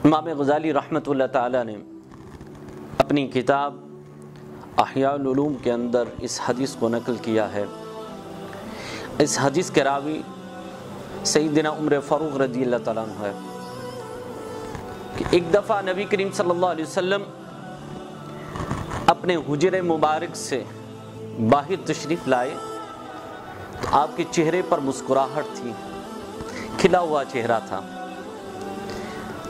امام غزالی رحمۃ اللہ تعالی نے اپنی کتاب احیاء العلوم کے اندر اس حدیث کو نقل کیا ہے۔ اس حدیث کے راوی سیدنا عمر فاروق رضی اللہ تعالیٰ عنہ ہے کہ ایک دفعہ نبی کریم صلی اللہ علیہ وسلم اپنے حجرے مبارک سے باہر تشریف لائے تو آپ کے چہرے پر مسکراہٹ تھی، کھلا ہوا چہرہ تھا۔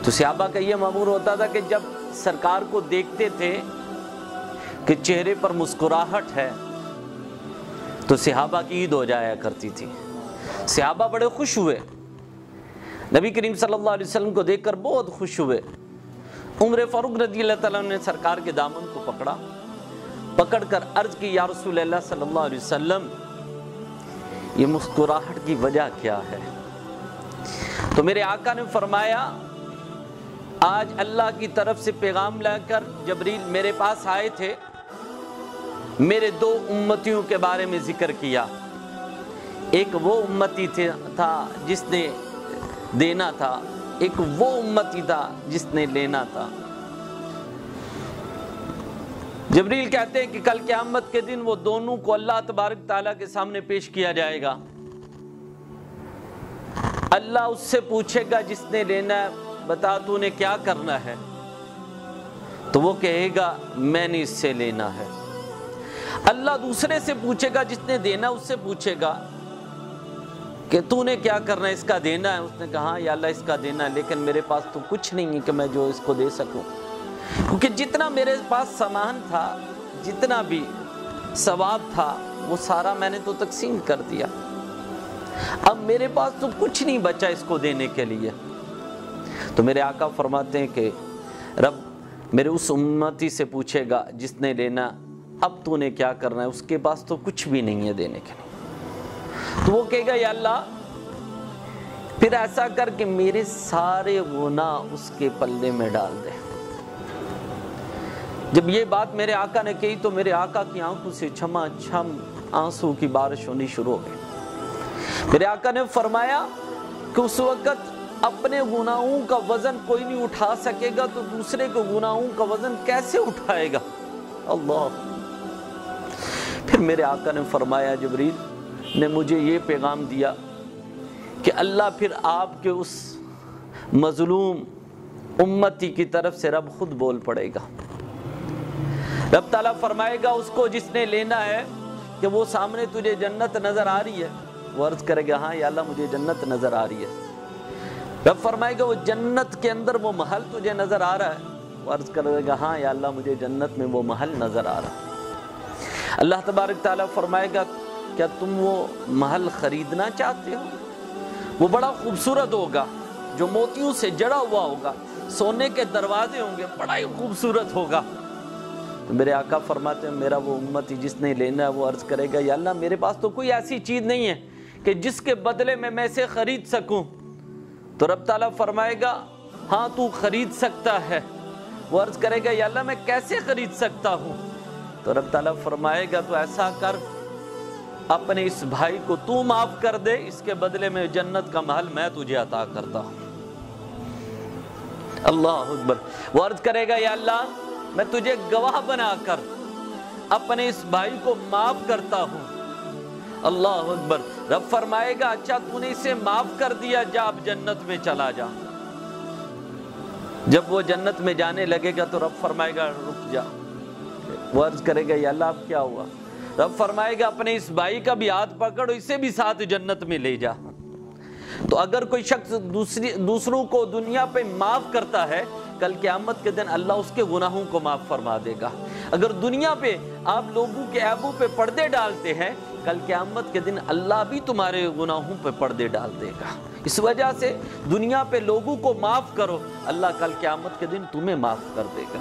تو صحابہ کا یہ معمول ہوتا تھا کہ جب سرکار کو دیکھتے تھے کہ چہرے پر مسکراہٹ ہے تو صحابہ کی عید ہو جایا کرتی تھی۔ صحابہ بڑے خوش ہوئے، نبی کریم صلی اللہ علیہ وسلم کو دیکھ کر بہت خوش ہوئے۔ عمر فاروق رضی اللہ تعالیٰ نے سرکار کے دامن کو پکڑ کر عرض کی، یا رسول اللہ صلی اللہ علیہ وسلم یہ مسکراہٹ کی وجہ کیا ہے؟ تو میرے آقا نے فرمایا، آج اللہ کی طرف سے پیغام لا کر جبریل میرے پاس آئے تھے، میرے دو امتیوں کے بارے میں ذکر کیا۔ ایک وہ امتی تھا جس نے دینا تھا، ایک وہ امتی تھا جس نے لینا تھا۔ جبریل کہتے ہیں کہ کل قیامت کے دن وہ دونوں کو اللہ تبارک تعالیٰ کے سامنے پیش کیا جائے گا۔ اللہ اس سے پوچھے گا جس نے لینا ہے، بتا تو نے کیا کرنا ہے؟ تو وہ کہے گا میں نے اس سے لینا ہے۔ اللہ دوسرے سے پوچھے گا جس نے دینا، اس سے پوچھے گا کہ تو نے کیا کرنا ہے، اس کا دینا ہے؟ اس نے کہا ہاں یا اللہ اس کا دینا ہے، لیکن میرے پاس تو کچھ نہیں ہے کہ میں جو اس کو دے سکوں، کیونکہ جتنا میرے پاس سامان تھا، جتنا بھی ثواب تھا، وہ سارا میں نے تو تقسیم کر دیا، اب میرے پاس تو کچھ نہیں بچا اس کو دینے کے لیے۔ تو میرے آقا فرماتے ہیں کہ رب میرے اس امتی سے پوچھے گا جس نے لینا، اب تو نے کیا کرنا ہے، اس کے پاس تو کچھ بھی نہیں ہے دینے کے لیے۔ تو وہ کہے گا یا اللہ پھر ایسا کر کہ میرے سارے گناہ اس کے پلے میں ڈال دے۔ جب یہ بات میرے آقا نے کہی تو میرے آقا کی آنکھوں سے چھما چھم آنسو کی بارش ہونی شروع ہو گئی۔ میرے آقا نے فرمایا کہ اس وقت اپنے گناہوں کا وزن کوئی نہیں اٹھا سکے گا تو دوسرے کے گناہوں کا وزن کیسے اٹھائے گا؟ اللہ۔ پھر میرے آقا نے فرمایا، جبریل نے مجھے یہ پیغام دیا کہ اللہ پھر آپ کے اس مظلوم امتی کی طرف سے رب خود بول پڑے گا۔ رب تعالیٰ فرمائے گا اس کو جس نے لینا ہے کہ وہ سامنے تجھے جنت نظر آ رہی ہے؟ وہ عرض کرے گا ہاں یا اللہ مجھے جنت نظر آ رہی ہے۔ رب فرمائے گا وہ جنت کے اندر وہ محل تجھے نظر آ رہا ہے؟ وہ عرض کرے گا ہاں یا اللہ مجھے جنت میں وہ محل نظر آ رہا ہے۔ اللہ تبارک تعالیٰ فرمائے گا کیا تم وہ محل خریدنا چاہتے ہو؟ وہ بڑا خوبصورت ہوگا، جو موتیوں سے جڑا ہوا ہوگا، سونے کے دروازے ہوں گے، بڑا ہی خوبصورت ہوگا۔ تو میرے آقا فرماتے ہیں میرا وہ امتی جس نے لینا ہے وہ عرض کرے گا یا اللہ میرے پاس تو کوئی ایسی چیز نہیں ہے کہ جس کے بدلے میں اسے خرید سکوں۔ تو رب تعالیٰ فرمائے گا ہاں تو خرید سکتا ہے۔ وہ عرض کرے گا یا اللہ میں کیسے خرید سکتا ہوں؟ تو رب تعالیٰ فرمائے گا تو ایسا کر اپنے اس بھائی کو تو معاف کر دے، اس کے بدلے میں جنت کا محل میں تجھے عطا کرتا ہوں۔ اللہ اکبر۔ وہ عرض کرے گا یا اللہ میں تجھے گواہ بنا کر اپنے اس بھائی کو معاف کرتا ہوں۔ اللہ اکبر۔ رب فرمائے گا اچھا تو نے اسے معاف کر دیا، جا اب جنت میں چلا جا۔ جب وہ جنت میں جانے لگے گا تو رب فرمائے گا رک جا۔ وہ عرض کرے گا یا اللہ اب کیا ہوا؟ رب فرمائے گا اپنے اس بھائی کا بھی ہاتھ پکڑو، اسے بھی ساتھ جنت میں لے جا۔ تو اگر کوئی شخص دوسروں کو دنیا پہ معاف کرتا ہے، کل قیامت کے دن اللہ اس کے گناہوں کو معاف فرما دے گا۔ اگر دنیا پہ آپ لوگوں کے عیبوں پہ پردے ڈالتے ہیں، کل قیامت کے دن اللہ بھی تمہارے گناہوں پہ پردے ڈال دے گا۔ اس وجہ سے دنیا پہ لوگوں کو معاف کرو، اللہ کل قیامت کے دن تمہیں معاف کر دے گا۔